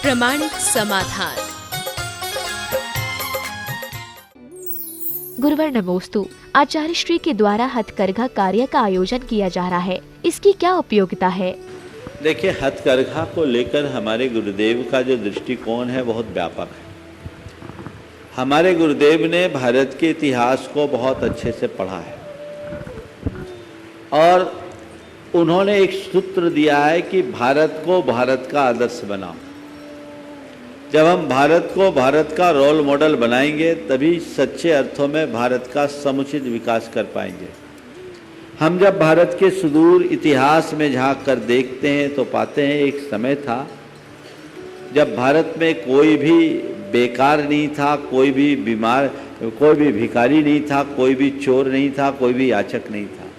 प्रमाणित समाधान। गुरुवर नमोस्तु। आचार्य श्री के द्वारा हथकरघा कार्य का आयोजन किया जा रहा है, इसकी क्या उपयोगिता है? देखिए, हथकरघा को लेकर हमारे गुरुदेव का जो दृष्टिकोण है बहुत व्यापक है। हमारे गुरुदेव ने भारत के इतिहास को बहुत अच्छे से पढ़ा है और उन्होंने एक सूत्र दिया है कि भारत को भारत का आदर्श बनाओ। जब हम भारत को भारत का रोल मॉडल बनाएंगे तभी सच्चे अर्थों में भारत का समुचित विकास कर पाएंगे। हम जब भारत के सुदूर इतिहास में झांक कर देखते हैं तो पाते हैं एक समय था जब भारत में कोई भी बेकार नहीं था, कोई भी बीमार, कोई भी भिखारी नहीं था, कोई भी चोर नहीं था, कोई भी याचक नहीं था।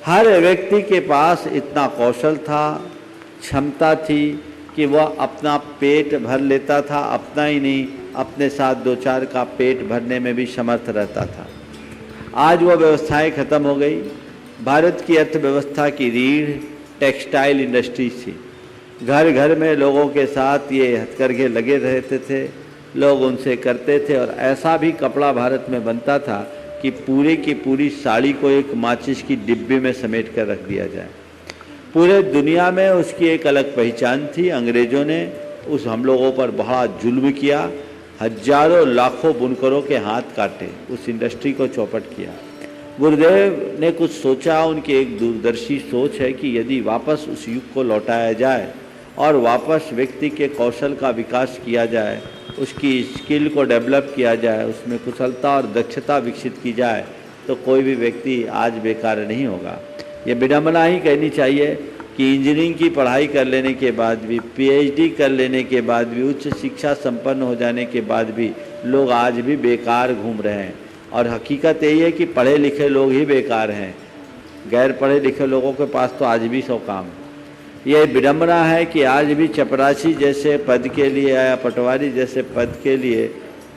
हर व्यक्ति के पास इतना कौशल था, क्षमता थी कि वह अपना पेट भर लेता था, अपना ही नहीं अपने साथ दो चार का पेट भरने में भी समर्थ रहता था। आज वह व्यवस्थाएं खत्म हो गई। भारत की अर्थव्यवस्था की रीढ़ टेक्सटाइल इंडस्ट्री थी। घर घर में लोगों के साथ ये हथकरघे लगे रहते थे, लोग उनसे करते थे और ऐसा भी कपड़ा भारत में बनता था कि पूरे की पूरी साड़ी को एक माचिस की डिब्बे में समेट कर रख दिया जाए। पूरे दुनिया में उसकी एक अलग पहचान थी। अंग्रेज़ों ने उस हम लोगों पर बहुत जुल्म किया, हजारों लाखों बुनकरों के हाथ काटे, उस इंडस्ट्री को चौपट किया। गुरुदेव ने कुछ सोचा, उनकी एक दूरदर्शी सोच है कि यदि वापस उस युग को लौटाया जाए और वापस व्यक्ति के कौशल का विकास किया जाए, उसकी स्किल को डेवलप किया जाए, उसमें कुशलता और दक्षता विकसित की जाए तो कोई भी व्यक्ति आज बेकार नहीं होगा। ये विडंबना ही कहनी चाहिए कि इंजीनियरिंग की पढ़ाई कर लेने के बाद भी, पीएचडी कर लेने के बाद भी, उच्च शिक्षा संपन्न हो जाने के बाद भी लोग आज भी बेकार घूम रहे हैं। और हकीकत यही है कि पढ़े लिखे लोग ही बेकार हैं, गैर पढ़े लिखे लोगों के पास तो आज भी 100 काम है। ये विडंबना है कि आज भी चपरासी जैसे पद के लिए या पटवारी जैसे पद के लिए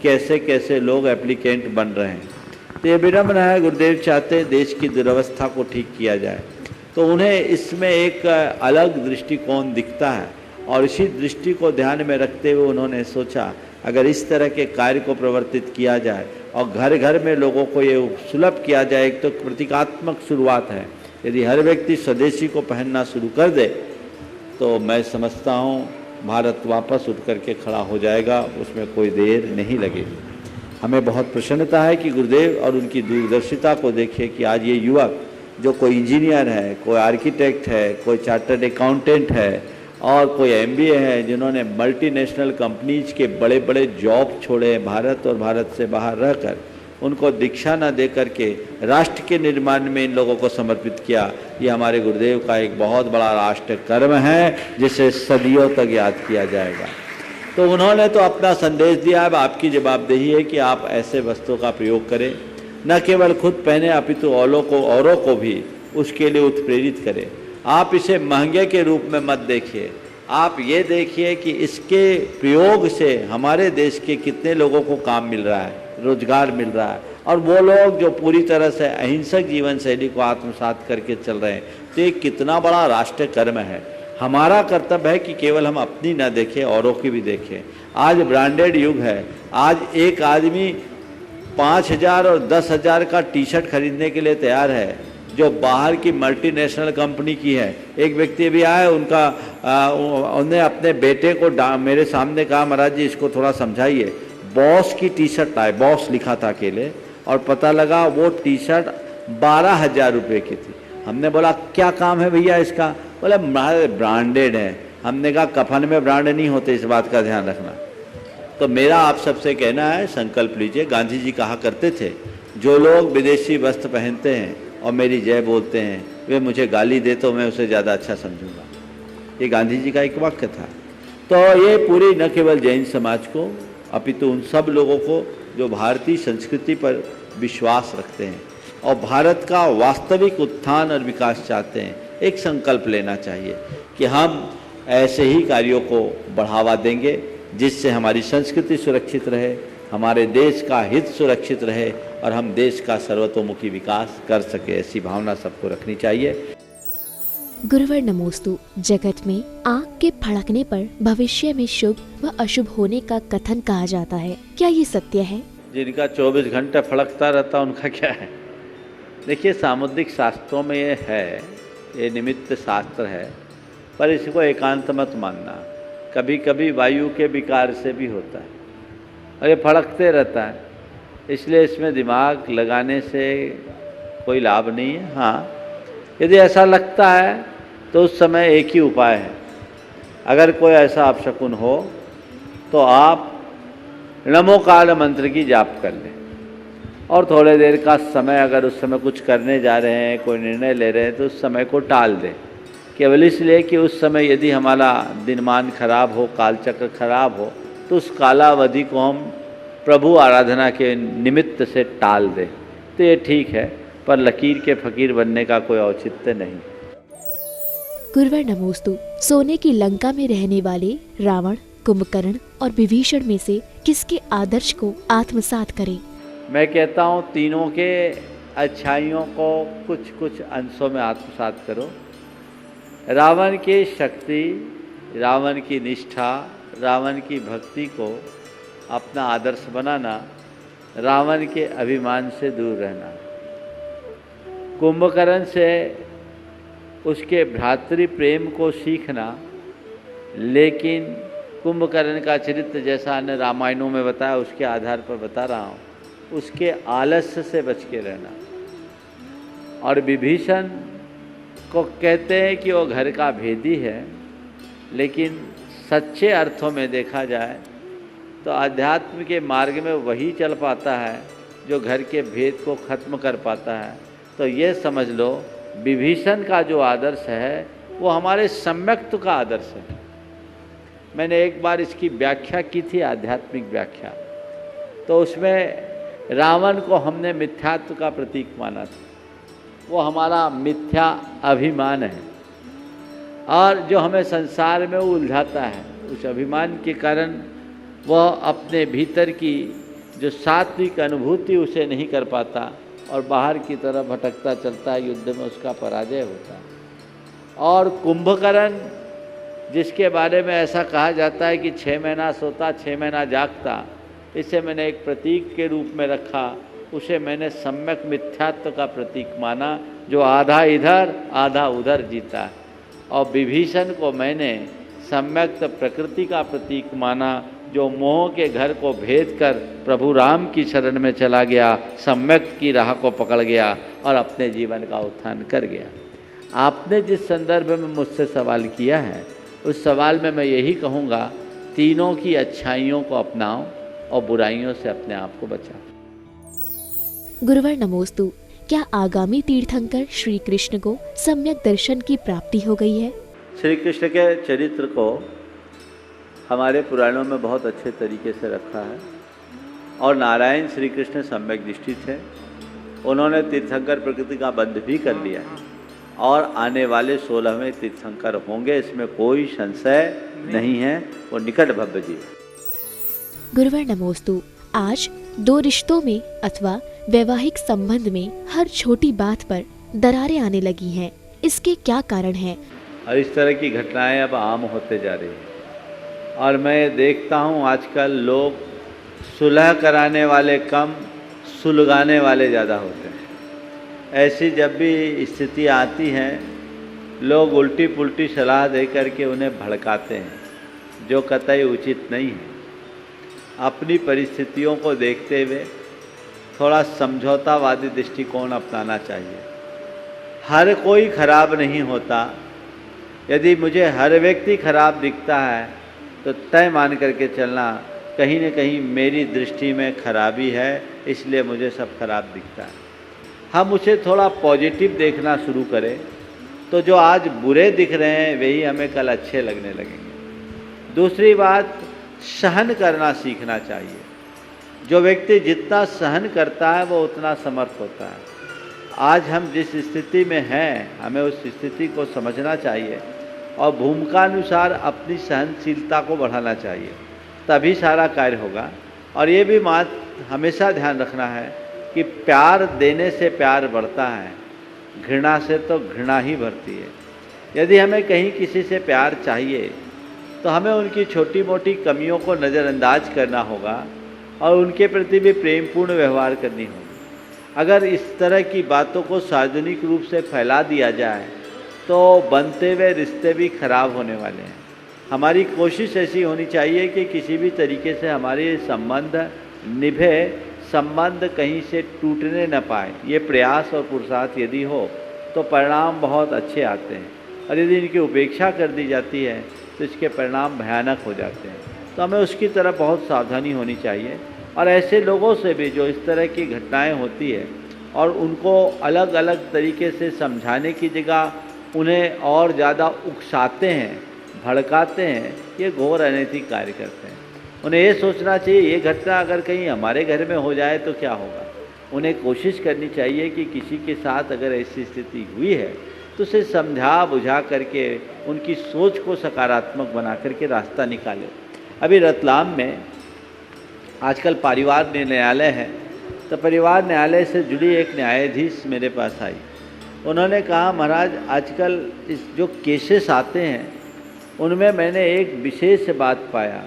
कैसे कैसे लोग एप्लीकेंट बन रहे हैं। तो ये विडंबना है। गुरुदेव चाहते हैं देश की दुर्वस्था को ठीक किया जाए, तो उन्हें इसमें एक अलग दृष्टिकोण दिखता है और इसी दृष्टि को ध्यान में रखते हुए उन्होंने सोचा अगर इस तरह के कार्य को प्रवर्तित किया जाए और घर घर में लोगों को ये सुलभ किया जाए, एक तो प्रतीकात्मक शुरुआत है। यदि हर व्यक्ति स्वदेशी को पहनना शुरू कर दे तो मैं समझता हूँ भारत वापस उठ कर के खड़ा हो जाएगा, उसमें कोई देर नहीं लगेगी। हमें बहुत प्रसन्नता है कि गुरुदेव और उनकी दूरदर्शिता को देखिए कि आज ये युवक जो कोई इंजीनियर है, कोई आर्किटेक्ट है, कोई चार्टर्ड अकाउंटेंट है और कोई एमबीए है, जिन्होंने मल्टीनेशनल कंपनीज के बड़े बड़े जॉब छोड़े हैं भारत और भारत से बाहर रहकर, उनको दीक्षा न दे करके राष्ट्र के निर्माण में इन लोगों को समर्पित किया। ये हमारे गुरुदेव का एक बहुत बड़ा राष्ट्र कर्म है जिसे सदियों तक याद किया जाएगा। तो उन्होंने तो अपना संदेश दिया। अब आपकी जवाबदेही है कि आप ऐसे वस्त्रों का प्रयोग करें, न केवल खुद पहने अपितु औरों को भी उसके लिए उत्प्रेरित करें। आप इसे महंगे के रूप में मत देखिए, आप ये देखिए कि इसके प्रयोग से हमारे देश के कितने लोगों को काम मिल रहा है, रोजगार मिल रहा है, और वो लोग जो पूरी तरह से अहिंसक जीवन शैली को आत्मसात करके चल रहे हैं। तो ये कितना बड़ा राष्ट्र कर्म है। हमारा कर्तव्य है कि केवल हम अपनी ना देखें, औरों की भी देखें। आज ब्रांडेड युग है। आज एक आदमी 5,000 और 10,000 का टी शर्ट खरीदने के लिए तैयार है जो बाहर की मल्टीनेशनल कंपनी की है। एक व्यक्ति भी आए, उन्हें अपने बेटे को मेरे सामने कहा, महाराज जी इसको थोड़ा समझाइए। बॉस की टी शर्ट लाए, बॉस लिखा था अकेले, और पता लगा वो टी शर्ट 12,000 रुपये की थी। हमने बोला क्या काम है भैया इसका? बोला ब्रांडेड है। हमने कहा कफन में ब्रांड नहीं होते, इस बात का ध्यान रखना। तो मेरा आप सबसे कहना है, संकल्प लीजिए। गांधी जी कहा करते थे, जो लोग विदेशी वस्त्र पहनते हैं और मेरी जय बोलते हैं वे मुझे गाली दे तो मैं उसे ज़्यादा अच्छा समझूंगा। ये गांधी जी का एक वाक्य था। तो ये पूरी न केवल जैन समाज को अपितु उन सब लोगों को जो भारतीय संस्कृति पर विश्वास रखते हैं और भारत का वास्तविक उत्थान और विकास चाहते हैं, एक संकल्प लेना चाहिए कि हम ऐसे ही कार्यों को बढ़ावा देंगे जिससे हमारी संस्कृति सुरक्षित रहे, हमारे देश का हित सुरक्षित रहे और हम देश का सर्वतोमुखी विकास कर सके। ऐसी भावना सबको रखनी चाहिए। गुरुवर नमोस्तु। जगत में आँख के फड़कने पर भविष्य में शुभ व अशुभ होने का कथन कहा जाता है, क्या ये सत्य है? जिनका 24 घंटे फड़कता रहता उनका क्या है? देखिए, सामुद्रिक शास्त्रों में ये है, ये निमित्त शास्त्र है, पर इसको एकांत मत मानना। कभी कभी वायु के विकार से भी होता है और ये फड़कते रहता है, इसलिए इसमें दिमाग लगाने से कोई लाभ नहीं है। हाँ, यदि ऐसा लगता है तो उस समय एक ही उपाय है। अगर कोई ऐसा अपशकुन हो तो आप नमो काल मंत्र की जाप कर लें और थोड़े देर का समय, अगर उस समय कुछ करने जा रहे हैं, कोई निर्णय ले रहे हैं, तो उस समय को टाल दें। केवल इसलिए कि उस समय यदि हमारा दिनमान खराब हो, कालचक्र खराब हो, तो उस कालावधि को हम प्रभु आराधना के निमित्त से टाल दें, तो ये ठीक है, पर लकीर के फकीर बनने का कोई औचित्य नहीं। गुरुवर नमोस्तु। सोने की लंका में रहने वाले रावण, कुंभकर्ण और विभीषण में से किसके आदर्श को आत्मसात करें? मैं कहता हूँ तीनों के अच्छाइयों को कुछ कुछ अंशों में आत्मसात करो। रावण की शक्ति, रावण की निष्ठा, रावण की भक्ति को अपना आदर्श बनाना, रावण के अभिमान से दूर रहना। कुंभकर्ण से उसके भ्रातृ प्रेम को सीखना, लेकिन कुंभकर्ण का चरित्र जैसा अन्य रामायणों में बताया, उसके आधार पर बता रहा हूँ, उसके आलस्य से बच के रहना। और विभीषण को कहते हैं कि वो घर का भेदी है, लेकिन सच्चे अर्थों में देखा जाए तो आध्यात्म के मार्ग में वही चल पाता है जो घर के भेद को खत्म कर पाता है। तो ये समझ लो, विभीषण का जो आदर्श है वो हमारे सम्यक्त्व का आदर्श है। मैंने एक बार इसकी व्याख्या की थी, आध्यात्मिक व्याख्या, तो उसमें रावण को हमने मिथ्यात्व का प्रतीक माना था। वो हमारा मिथ्या अभिमान है और जो हमें संसार में उलझाता है, उस अभिमान के कारण वह अपने भीतर की जो सात्विक अनुभूति उसे नहीं कर पाता और बाहर की तरफ भटकता चलता है, युद्ध में उसका पराजय होता है। और कुंभकर्ण, जिसके बारे में ऐसा कहा जाता है कि 6 महीना सोता 6 महीना जागता, इसे मैंने एक प्रतीक के रूप में रखा। उसे मैंने सम्यक मिथ्यात्व का प्रतीक माना, जो आधा इधर आधा उधर जीता है। और विभीषण को मैंने सम्यक प्रकृति का प्रतीक माना, जो मोह के घर को भेद कर प्रभु राम की शरण में चला गया, सम्यक की राह को पकड़ गया और अपने जीवन का उत्थान कर गया। आपने जिस संदर्भ में मुझसे सवाल किया है, उस सवाल में मैं यही कहूँगा, तीनों की अच्छाइयों को अपनाओ और बुराइयों से अपने आप को बचाओ। गुरुवर नमोस्तु। क्या आगामी तीर्थंकर श्री कृष्ण को सम्यक दर्शन की प्राप्ति हो गई है? श्री कृष्ण के चरित्र को हमारे पुराणों में बहुत अच्छे तरीके से रखा है और नारायण श्री कृष्ण सम्यक दृष्टि थे। उन्होंने तीर्थंकर प्रकृति का बंध भी कर लिया है और आने वाले 16वें तीर्थंकर होंगे, इसमें कोई संशय नहीं है। वो निकट भव्य जीव। गुरुवर नमोस्तु। आज 2 रिश्तों में अथवा वैवाहिक संबंध में हर छोटी बात पर दरारें आने लगी हैं, इसके क्या कारण हैं? और इस तरह की घटनाएं अब आम होते जा रही हैं और मैं देखता हूँ आजकल लोग सुलह कराने वाले कम, सुलगाने वाले ज़्यादा होते हैं। ऐसी जब भी स्थिति आती है, लोग उल्टी पुल्टी सलाह दे करके उन्हें भड़काते हैं, जो कतई उचित नहीं है। अपनी परिस्थितियों को देखते हुए थोड़ा समझौतावादी दृष्टिकोण अपनाना चाहिए। हर कोई खराब नहीं होता। यदि मुझे हर व्यक्ति खराब दिखता है तो तय मान करके चलना, कहीं न कहीं मेरी दृष्टि में खराबी है, इसलिए मुझे सब खराब दिखता है। हम उसे थोड़ा पॉजिटिव देखना शुरू करें तो जो आज बुरे दिख रहे हैं वही हमें कल अच्छे लगने लगेंगे। दूसरी बात, सहन करना सीखना चाहिए। जो व्यक्ति जितना सहन करता है वो उतना समर्थ होता है। आज हम जिस स्थिति में हैं, हमें उस स्थिति को समझना चाहिए और भूमिकानुसार अपनी सहनशीलता को बढ़ाना चाहिए, तभी सारा कार्य होगा। और ये भी बात हमेशा ध्यान रखना है कि प्यार देने से प्यार बढ़ता है, घृणा से तो घृणा ही बढ़ती है। यदि हमें कहीं किसी से प्यार चाहिए तो हमें उनकी छोटी मोटी कमियों को नज़रअंदाज करना होगा और उनके प्रति भी प्रेमपूर्ण व्यवहार करनी होगी। अगर इस तरह की बातों को सार्वजनिक रूप से फैला दिया जाए तो बनते हुए रिश्ते भी खराब होने वाले हैं। हमारी कोशिश ऐसी होनी चाहिए कि किसी भी तरीके से हमारे संबंध निभे, संबंध कहीं से टूटने न पाए। ये प्रयास और पुरुषार्थ यदि हो तो परिणाम बहुत अच्छे आते हैं, और यदि इनकी उपेक्षा कर दी जाती है तो इसके परिणाम भयानक हो जाते हैं। तो हमें उसकी तरफ बहुत सावधानी होनी चाहिए, और ऐसे लोगों से भी जो इस तरह की घटनाएं होती है और उनको अलग अलग तरीके से समझाने की जगह उन्हें और ज़्यादा उकसाते हैं, भड़काते हैं, ये घोर अनैतिक कार्य करते हैं। उन्हें ये सोचना चाहिए ये घटना अगर कहीं हमारे घर में हो जाए तो क्या होगा। उन्हें कोशिश करनी चाहिए कि किसी के साथ अगर ऐसी स्थिति हुई है तो उसे समझा बुझा करके उनकी सोच को सकारात्मक बना करके रास्ता निकाले। अभी रतलाम में आजकल परिवार न्यायालय है, तो परिवार न्यायालय से जुड़ी एक न्यायाधीश मेरे पास आई। उन्होंने कहा, महाराज आजकल इस जो केसेस आते हैं उनमें मैंने एक विशेष बात पाया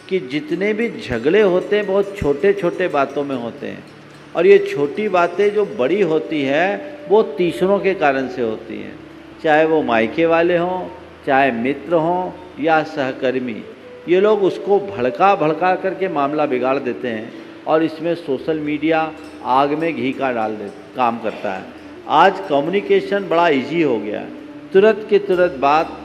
कि जितने भी झगड़े होते हैं बहुत छोटे छोटे बातों में होते हैं, और ये छोटी बातें जो बड़ी होती है वो तीसरों के कारण से होती हैं, चाहे वो मायके वाले हों, चाहे मित्र हों या सहकर्मी। ये लोग उसको भड़का भड़का करके मामला बिगाड़ देते हैं, और इसमें सोशल मीडिया आग में घी का काम करता है। आज कम्युनिकेशन बड़ा इजी हो गया, तुरंत के तुरंत बात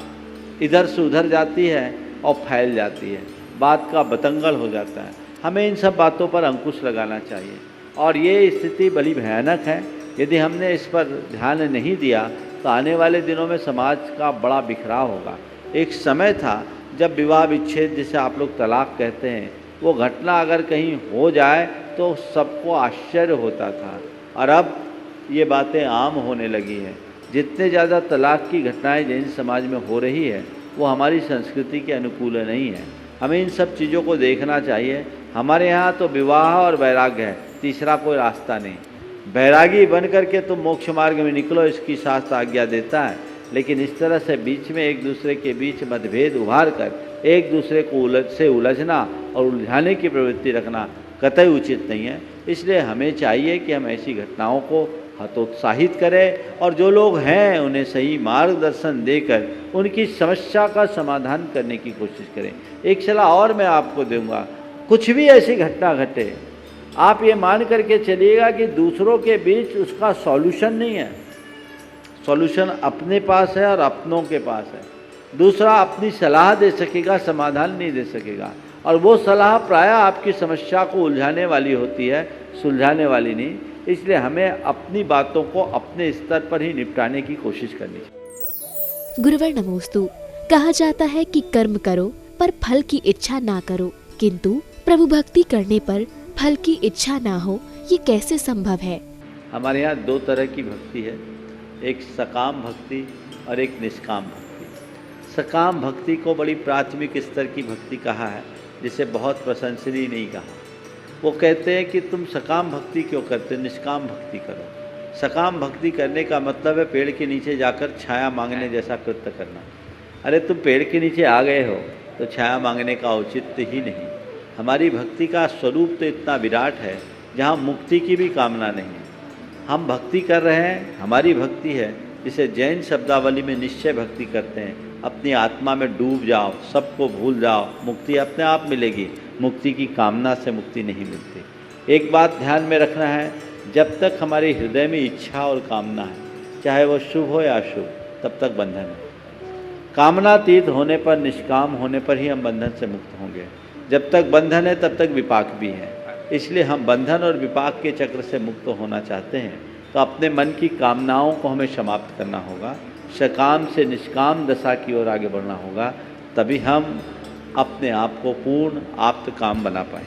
इधर से उधर जाती है और फैल जाती है, बात का बतंगड़ हो जाता है। हमें इन सब बातों पर अंकुश लगाना चाहिए, और ये स्थिति बड़ी भयानक है। यदि हमने इस पर ध्यान नहीं दिया तो आने वाले दिनों में समाज का बड़ा बिखराव होगा। एक समय था जब विवाह विच्छेद, जिसे आप लोग तलाक कहते हैं, वो घटना अगर कहीं हो जाए तो सबको आश्चर्य होता था, और अब ये बातें आम होने लगी हैं। जितने ज़्यादा तलाक की घटनाएं जैन समाज में हो रही है वो हमारी संस्कृति के अनुकूल नहीं है। हमें इन सब चीज़ों को देखना चाहिए। हमारे यहाँ तो विवाह और वैराग्य है, तीसरा कोई रास्ता नहीं। बैरागी बन करके तुम मोक्ष मार्ग में निकलो, इसकी शास्त्र आज्ञा देता है, लेकिन इस तरह से बीच में एक दूसरे के बीच मतभेद उभार कर एक दूसरे को उलझना और उलझाने की प्रवृत्ति रखना कतई उचित नहीं है। इसलिए हमें चाहिए कि हम ऐसी घटनाओं को हतोत्साहित करें, और जो लोग हैं उन्हें सही मार्गदर्शन देकर उनकी समस्या का समाधान करने की कोशिश करें। एक सलाह और मैं आपको दूंगा, कुछ भी ऐसी घटना घटे आप ये मान करके चलिएगा कि दूसरों के बीच उसका सॉल्यूशन नहीं है। सॉल्यूशन अपने पास है और अपनों के पास है। दूसरा अपनी सलाह दे सकेगा, समाधान नहीं दे सकेगा, और वो सलाह प्रायः आपकी समस्या को उलझाने वाली होती है, सुलझाने वाली नहीं। इसलिए हमें अपनी बातों को अपने स्तर पर ही निपटाने की कोशिश करनी चाहिए। गुरुवर नमोस्तु। कहा जाता है कि कर्म करो पर फल की इच्छा ना करो, किंतु प्रभु भक्ति करने पर फल की इच्छा ना हो, ये कैसे संभव है? हमारे यहाँ दो तरह की भक्ति है, एक सकाम भक्ति और एक निष्काम भक्ति। सकाम भक्ति को बड़ी प्राथमिक स्तर की भक्ति कहा है, जिसे बहुत प्रशंसनीय नहीं कहा। वो कहते हैं कि तुम सकाम भक्ति क्यों करते, निष्काम भक्ति करो। सकाम भक्ति करने का मतलब है पेड़ के नीचे जाकर छाया मांगने जैसा कृत्य करना। अरे तुम पेड़ के नीचे आ गए हो तो छाया मांगने का औचित्य ही नहीं। हमारी भक्ति का स्वरूप तो इतना विराट है जहाँ मुक्ति की भी कामना नहीं है। हम भक्ति कर रहे हैं, हमारी भक्ति है जिसे जैन शब्दावली में निश्चय भक्ति करते हैं। अपनी आत्मा में डूब जाओ, सबको भूल जाओ, मुक्ति अपने आप मिलेगी। मुक्ति की कामना से मुक्ति नहीं मिलती। एक बात ध्यान में रखना है, जब तक हमारे हृदय में इच्छा और कामना है, चाहे वो शुभ हो या अशुभ, तब तक बंधन है। कामनातीत होने पर, निष्काम होने पर ही हम बंधन से मुक्त होंगे। जब तक बंधन है तब तक विपाक भी है। इसलिए हम बंधन और विपाक के चक्र से मुक्त होना चाहते हैं तो अपने मन की कामनाओं को हमें समाप्त करना होगा, सकाम से निष्काम दशा की ओर आगे बढ़ना होगा, तभी हम अपने आप को पूर्ण आप्त काम बना पाए।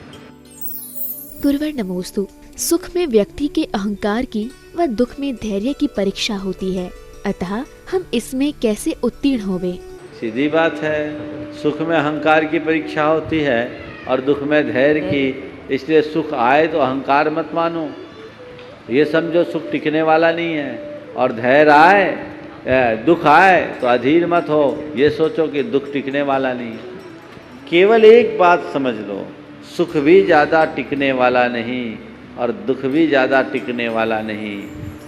गुरुवर नमोस्तु। सुख में व्यक्ति के अहंकार की व दुख में धैर्य की परीक्षा होती है, अतः हम इसमें कैसे उत्तीर्ण होवे? सीधी बात है, सुख में अहंकार की परीक्षा होती है और दुख में धैर्य की। इसलिए सुख आए तो अहंकार मत मानो, ये समझो सुख टिकने वाला नहीं है, और धैर्य आए दुख आए तो अधीर मत हो, ये सोचो कि दुख टिकने वाला नहीं। केवल एक बात समझ लो, सुख भी ज़्यादा टिकने वाला नहीं और दुख भी ज़्यादा टिकने वाला नहीं।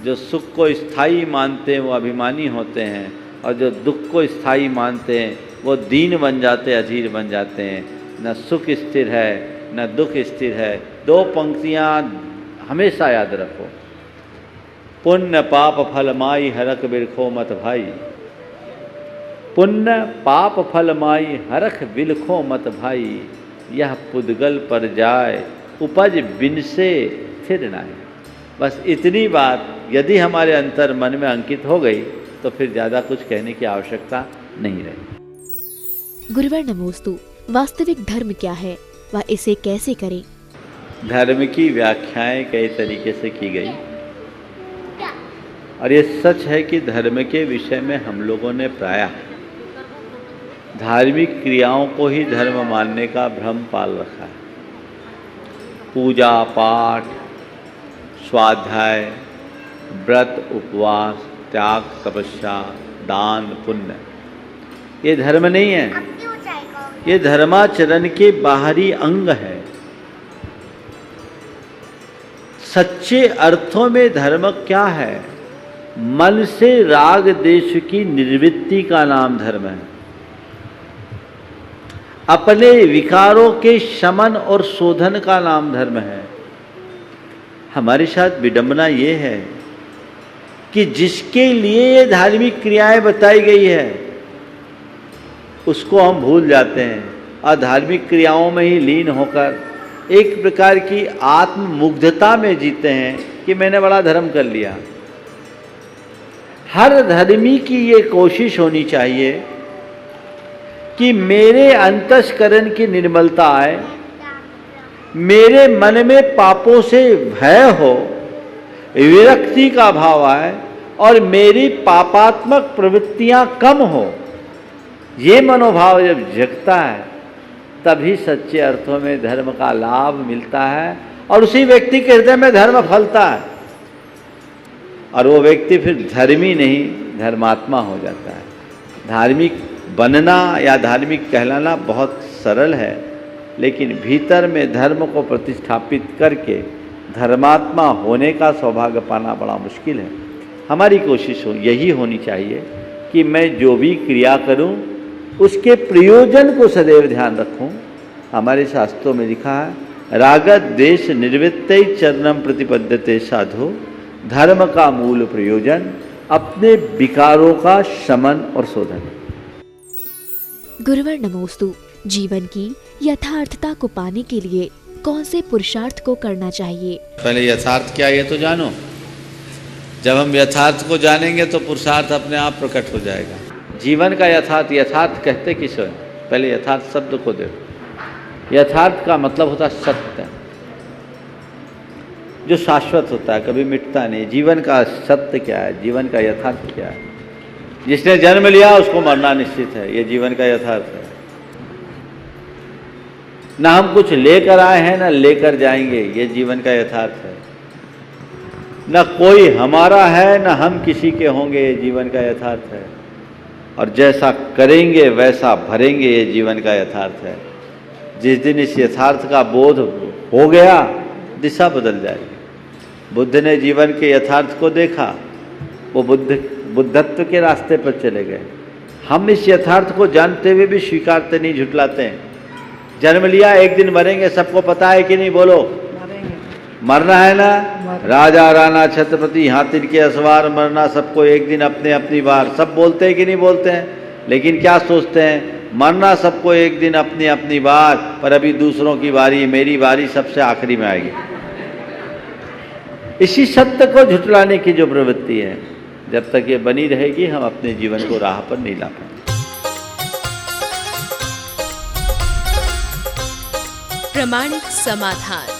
जो सुख को स्थायी मानते हैं वो अभिमानी होते हैं, और जो दुख को स्थायी मानते हैं वो दीन बन जाते, अधीर बन जाते हैं। न सुख स्थिर है न दुख स्थिर है। दो पंक्तियाँ हमेशा याद रखो, पुण्य पाप फल माई हरख बिरखो मत भाई। पुण्य पाप फल माई हरख बिलखो मत भाई। यह पुद्गल पर जाए उपज बिन से स्थिर नाय। बस इतनी बात यदि हमारे अंतर मन में अंकित हो गई तो फिर ज़्यादा कुछ कहने की आवश्यकता नहीं रही। गुरुवर नमोस्तु, वास्तविक धर्म क्या है व इसे कैसे करें? धर्म की व्याख्याएं कई तरीके से की गई, और ये सच है कि धर्म के विषय में हम लोगों ने प्रायः धार्मिक क्रियाओं को ही धर्म मानने का भ्रम पाल रखा है। पूजा पाठ, स्वाध्याय, व्रत, उपवास, त्याग, तपस्या, दान, पुण्य, ये धर्म नहीं है। ये धर्माचरण के बाहरी अंग है। सच्चे अर्थों में धर्म क्या है? मन से राग देश की निर्वृत्ति का नाम धर्म है। अपने विकारों के शमन और शोधन का नाम धर्म है। हमारे साथ विडंबना ये है कि जिसके लिए ये धार्मिक क्रियाएं बताई गई है उसको हम भूल जाते हैं, और धार्मिक क्रियाओं में ही लीन होकर एक प्रकार की आत्ममुग्धता में जीते हैं कि मैंने बड़ा धर्म कर लिया। हर धर्मी की ये कोशिश होनी चाहिए कि मेरे अंतस्करण की निर्मलता आए, मेरे मन में पापों से भय हो, विरक्ति का भाव आए और मेरी पापात्मक प्रवृत्तियां कम हो। ये मनोभाव जब जगता है तभी सच्चे अर्थों में धर्म का लाभ मिलता है, और उसी व्यक्ति के हृदय में धर्म फलता है, और वो व्यक्ति फिर धर्मी नहीं धर्मात्मा हो जाता है। धार्मिक बनना या धार्मिक कहलाना बहुत सरल है, लेकिन भीतर में धर्म को प्रतिष्ठापित करके धर्मात्मा होने का सौभाग्य पाना बड़ा मुश्किल है। हमारी कोशिश यही होनी चाहिए कि मैं जो भी क्रिया करूं उसके प्रयोजन को सदैव ध्यान रखूं। हमारे शास्त्रों में लिखा है, रागत देश निर्वृत्तै चरणम प्रतिपद्यते साधो। धर्म का मूल प्रयोजन अपने विकारों का शमन और शोधन। गुरुवर नमोस्तु, जीवन की यथार्थता को पाने के लिए कौन से पुरुषार्थ को करना चाहिए? पहले यथार्थ क्या है ये तो जानो। जब हम यथार्थ को जानेंगे तो पुरुषार्थ अपने आप प्रकट हो जाएगा। जीवन का यथार्थ, यथार्थ कहते किस है? पहले यथार्थ शब्द को देखो। यथार्थ का मतलब होता है सत्य, जो शाश्वत होता है, कभी मिटता नहीं। जीवन का सत्य क्या है? जीवन का यथार्थ क्या है? जिसने जन्म लिया उसको मरना निश्चित है, ये जीवन का यथार्थ है। ना हम कुछ लेकर आए हैं ना लेकर जाएंगे, ये जीवन का यथार्थ है। न कोई हमारा है न हम किसी के होंगे, ये जीवन का यथार्थ है। और जैसा करेंगे वैसा भरेंगे, ये जीवन का यथार्थ है। जिस दिन इस यथार्थ का बोध हो गया दिशा बदल जाएगी। बुद्ध ने जीवन के यथार्थ को देखा, वो बुद्धत्व के रास्ते पर चले गए। हम इस यथार्थ को जानते हुए भी स्वीकारते नहीं, झुठलाते हैं। जन्म लिया, एक दिन मरेंगे, सबको पता है कि नहीं? बोलो, मरना है ना? राजा राणा छत्रपति हाथी के असवार, मरना सबको एक दिन अपने अपनी बार। सब बोलते हैं कि नहीं बोलते हैं? लेकिन क्या सोचते हैं? मरना सबको एक दिन अपनी अपनी बार, पर अभी दूसरों की बारी, मेरी बारी सबसे आखिरी में आएगी। इसी सत्य को झुठलाने की जो प्रवृत्ति है, जब तक ये बनी रहेगी हम अपने जीवन को राह पर नहीं ला पाएंगे। प्रामाणिक समाधान।